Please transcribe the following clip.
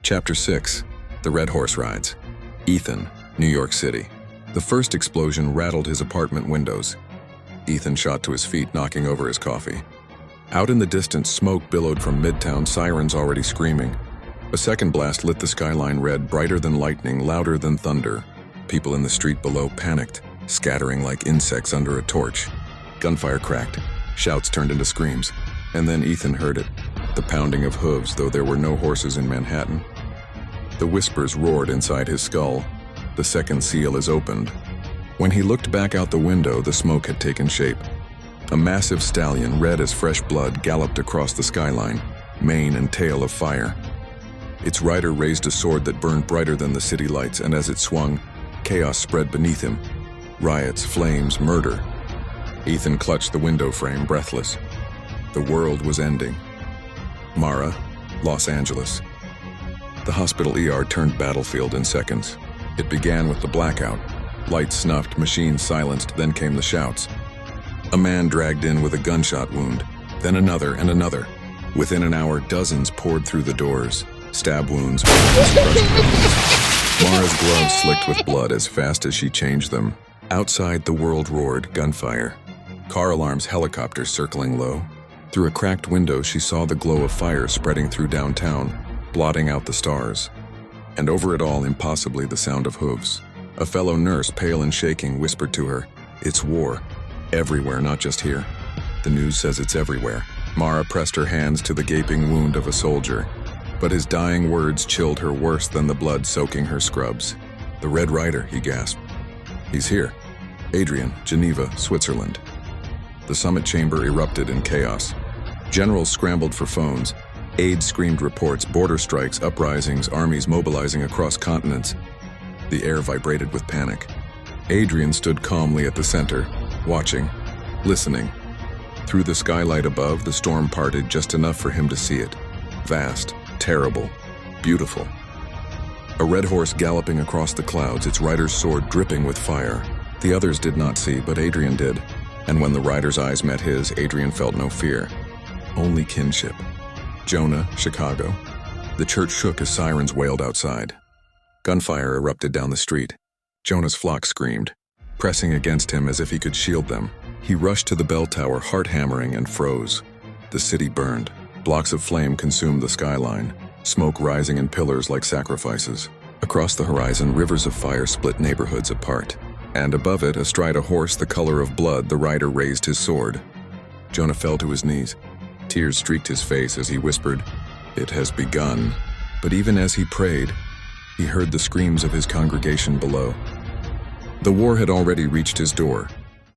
Chapter 6. The Red Horse Rides. Ethan, New York City. The first explosion rattled his apartment windows. Ethan shot to his feet, knocking over his coffee. Out in the distance, smoke billowed from Midtown, sirens already screaming. A second blast lit the skyline red, brighter than lightning, louder than thunder. People in the street below panicked, scattering like insects under a torch. Gunfire cracked. Shouts turned into screams. And then Ethan heard it, the pounding of hooves, though there were no horses in Manhattan. The whispers roared inside his skull. The second seal is opened. When he looked back out the window, the smoke had taken shape. A massive stallion, red as fresh blood, galloped across the skyline, mane and tail of fire. Its rider raised a sword that burned brighter than the city lights, and as it swung, chaos spread beneath him. Riots, flames, murder. Ethan clutched the window frame, breathless. The world was ending. Mara, Los Angeles. The hospital ER turned battlefield in seconds. It began with the blackout. Lights snuffed, machines silenced, then came the shouts. A man dragged in with a gunshot wound, then another and another. Within an hour, dozens poured through the doors. Stab wounds, crushed bones. Mara's gloves slicked with blood as fast as she changed them. Outside, the world roared, gunfire. Car alarms, helicopters circling low. Through a cracked window, she saw the glow of fire spreading through downtown, blotting out the stars. And over it all, impossibly, the sound of hooves. A fellow nurse, pale and shaking, whispered to her, "It's war. Everywhere, not just here." The news says it's everywhere. Mara pressed her hands to the gaping wound of a soldier, but his dying words chilled her worse than the blood soaking her scrubs. "The Red Rider," he gasped. "He's here. Adrian, Geneva, Switzerland." The summit chamber erupted in chaos. Generals scrambled for phones. Aides screamed reports, border strikes, uprisings, armies mobilizing across continents. The air vibrated with panic. Adrian stood calmly at the center, watching, listening. Through the skylight above, the storm parted just enough for him to see it. Vast, terrible, beautiful. A red horse galloping across the clouds, its rider's sword dripping with fire. The others did not see, but Adrian did. And when the rider's eyes met his, Adrian felt no fear, only kinship. Jonah, Chicago. The church shook as sirens wailed outside. Gunfire erupted down the street. Jonah's flock screamed, pressing against him as if he could shield them. He rushed to the bell tower, heart hammering, and froze. The city burned. Blocks of flame consumed the skyline, smoke rising in pillars like sacrifices. Across the horizon, rivers of fire split neighborhoods apart. And above it, astride a horse the color of blood, the rider raised his sword. Jonah fell to his knees. Tears streaked his face as he whispered, "It has begun." But even as he prayed, he heard the screams of his congregation below. The war had already reached his door,